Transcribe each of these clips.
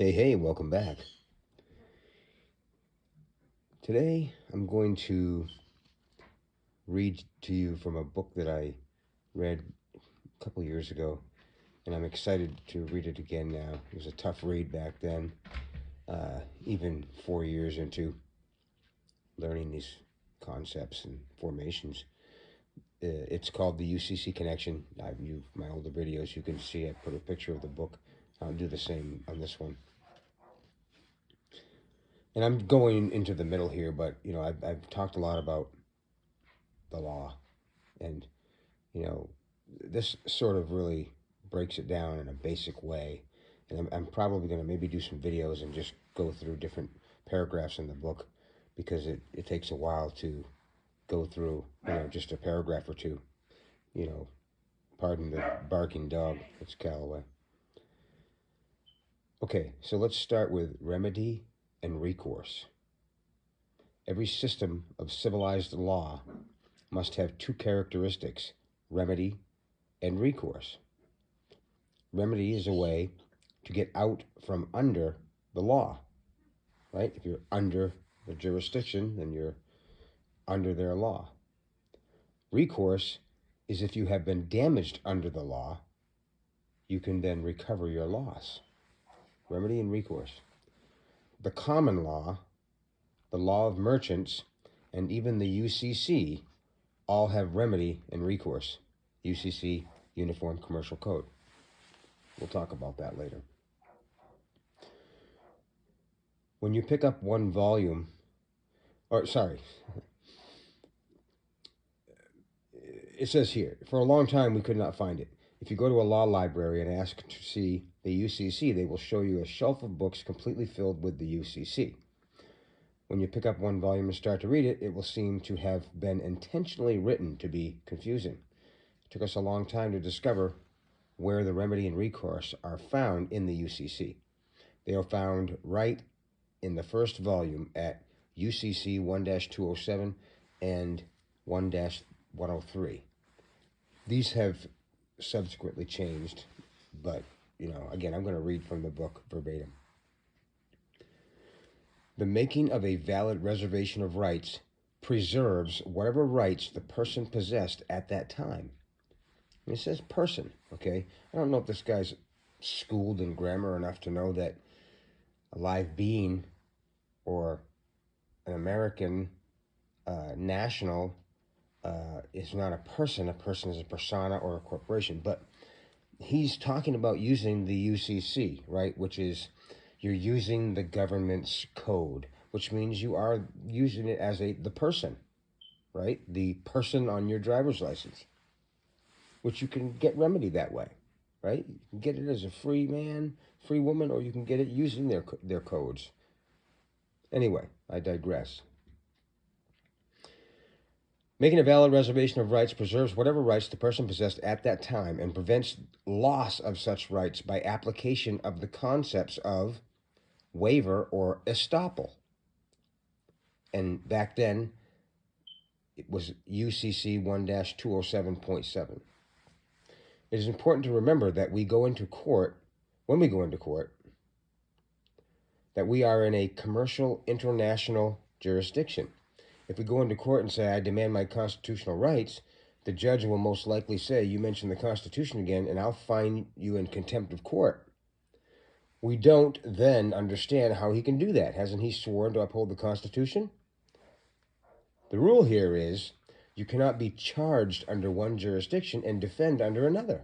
Hey, welcome back. Today I'm going to read to you from a book that I read a couple years ago, and I'm excited to read it again now. It was a tough read back then, even 4 years into learning these concepts and formations. It's called The UCC Connection. I've viewed my older videos. You can see I put a picture of the book. I'll do the same on this one. And I'm going into the middle here, but I've talked a lot about the law, and you know, this sort of really breaks it down in a basic way. And I'm probably going to maybe do some videos and just go through different paragraphs in the book because it takes a while to go through, just a paragraph or two. You know, pardon the barking dog, it's Callaway. Okay, so let's start with remedy and recourse. Every system of civilized law must have two characteristics: remedy and recourse. Remedy is a way to get out from under the law, right? If you're under the jurisdiction, then you're under their law. Recourse is if you have been damaged under the law, you can then recover your loss. Remedy and recourse. The common law, the law of merchants, and even the UCC all have remedy and recourse. UCC, Uniform Commercial Code. We'll talk about that later. When you pick up one volume, it says here, for a long time we could not find it. If you go to a law library and ask to see the UCC, they will show you a shelf of books completely filled with the UCC. When you pick up one volume and start to read it, it will seem to have been intentionally written to be confusing. It took us a long time to discover where the remedy and recourse are found in the UCC. They are found right in the first volume at UCC 1-207 and 1-103. These have subsequently changed, but, again, I'm going to read from the book verbatim. The making of a valid reservation of rights preserves whatever rights the person possessed at that time. And it says person, okay? I don't know if this guy's schooled in grammar enough to know that a live being or an American national is not a person. A person is a persona or a corporation. But he's talking about using the UCC, right? Which is you're using the government's code, which means you are using it as the person, right? The person on your driver's license, which you can get remedy that way, right? You can get it as a free man, free woman, or you can get it using their codes. Anyway, I digress. Making a valid reservation of rights preserves whatever rights the person possessed at that time and prevents loss of such rights by application of the concepts of waiver or estoppel. And back then, it was UCC 1-207.7. It is important to remember that when we go into court, that we are in a commercial international jurisdiction. If we go into court and say, I demand my constitutional rights, the judge will most likely say, you mentioned the Constitution again, and I'll fine you in contempt of court. We don't then understand how he can do that. Hasn't he sworn to uphold the Constitution? The rule here is you cannot be charged under one jurisdiction and defend under another.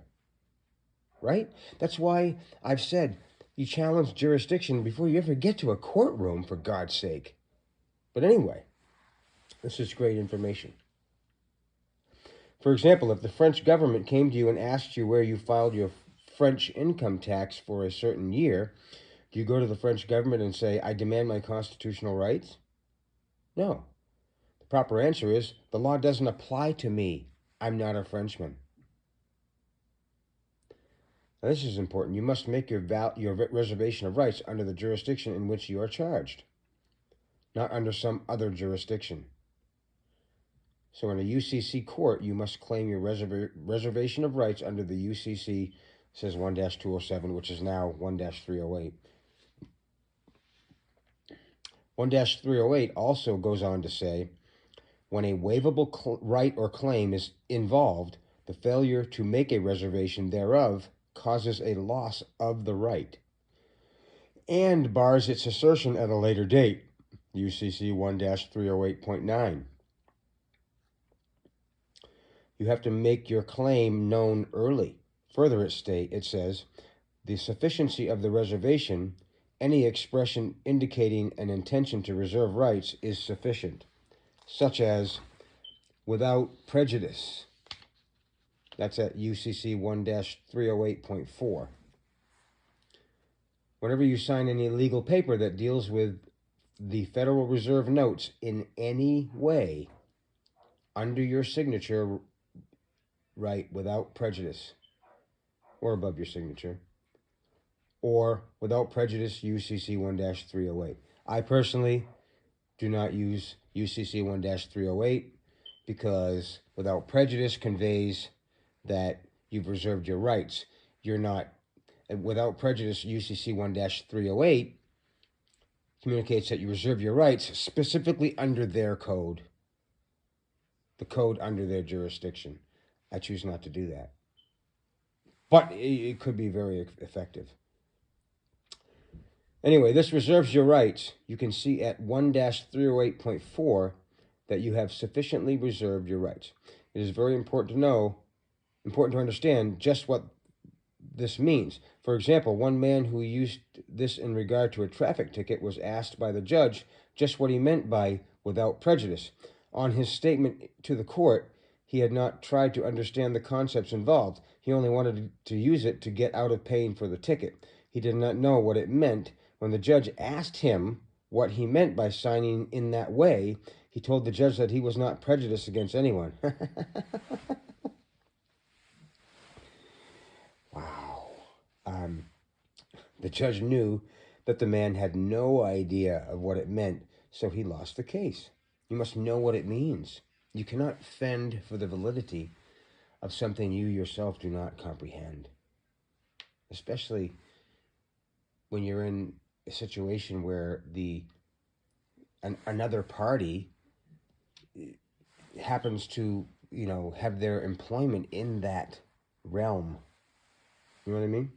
Right? That's why I've said you challenge jurisdiction before you ever get to a courtroom, for God's sake. But anyway, this is great information. For example, if the French government came to you and asked you where you filed your French income tax for a certain year, do you go to the French government and say, I demand my constitutional rights? No. The proper answer is, the law doesn't apply to me. I'm not a Frenchman. Now, this is important. You must make your reservation of rights under the jurisdiction in which you are charged, not under some other jurisdiction. So in a UCC court, you must claim your reservation of rights under the UCC, says 1-207, which is now 1-308. 1-308 also goes on to say, when a waivable right or claim is involved, the failure to make a reservation thereof causes a loss of the right and bars its assertion at a later date. UCC 1-308.9. You have to make your claim known early. Further, it says, the sufficiency of the reservation, any expression indicating an intention to reserve rights, is sufficient, such as without prejudice. That's at UCC 1-308.4. Whenever you sign any legal paper that deals with the Federal Reserve notes in any way, under your signature, write without prejudice, or above your signature, or without prejudice, UCC 1-308. I personally do not use UCC 1-308 because without prejudice conveys that you've reserved your rights. You're not, without prejudice, UCC 1-308 communicates that you reserve your rights specifically under their code, the code under their jurisdiction. I choose not to do that. But it could be very effective. Anyway, this reserves your rights. You can see at 1-308.4 that you have sufficiently reserved your rights. It is very important to understand just what this means. For example, one man who used this in regard to a traffic ticket was asked by the judge just what he meant by without prejudice. On his statement to the court, he had not tried to understand the concepts involved. He only wanted to use it to get out of paying for the ticket. He did not know what it meant. When the judge asked him what he meant by signing in that way, he told the judge that he was not prejudiced against anyone. Wow. The judge knew that the man had no idea of what it meant, so he lost the case. You must know what it means. You cannot fend for the validity of something you yourself do not comprehend, especially when you're in a situation where another party happens to, have their employment in that realm. You know what I mean?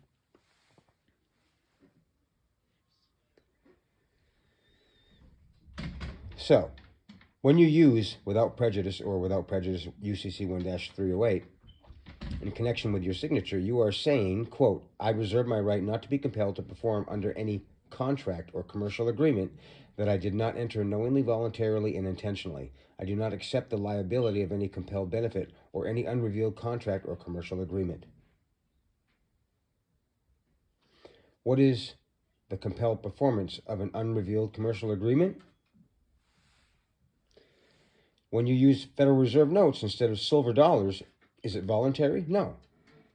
So, when you use without prejudice or without prejudice UCC 1-308 in connection with your signature, you are saying, quote, I reserve my right not to be compelled to perform under any contract or commercial agreement that I did not enter knowingly, voluntarily, and intentionally. I do not accept the liability of any compelled benefit or any unrevealed contract or commercial agreement. What is the compelled performance of an unrevealed commercial agreement? When you use Federal Reserve notes instead of silver dollars, is it voluntary? No.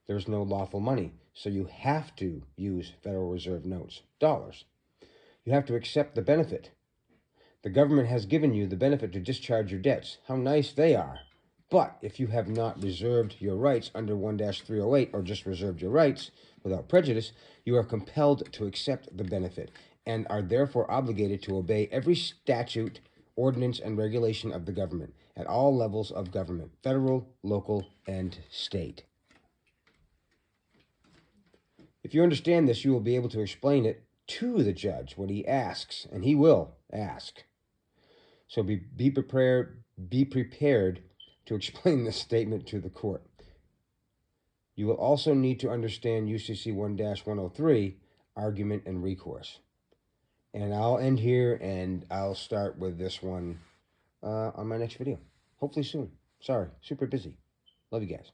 There's no lawful money, so you have to use Federal Reserve notes, dollars. You have to accept the benefit. The government has given you the benefit to discharge your debts. How nice they are. But if you have not reserved your rights under 1-308 or just reserved your rights without prejudice, you are compelled to accept the benefit and are therefore obligated to obey every statute, ordinance, and regulation of the government at all levels of government, federal, local, and state. If you understand this, you will be able to explain it to the judge when he asks, and he will ask. So be prepared to explain this statement to the court. You will also need to understand UCC 1-103, argument and recourse. And I'll end here, and I'll start with this one on my next video. Hopefully soon. Sorry, super busy. Love you guys.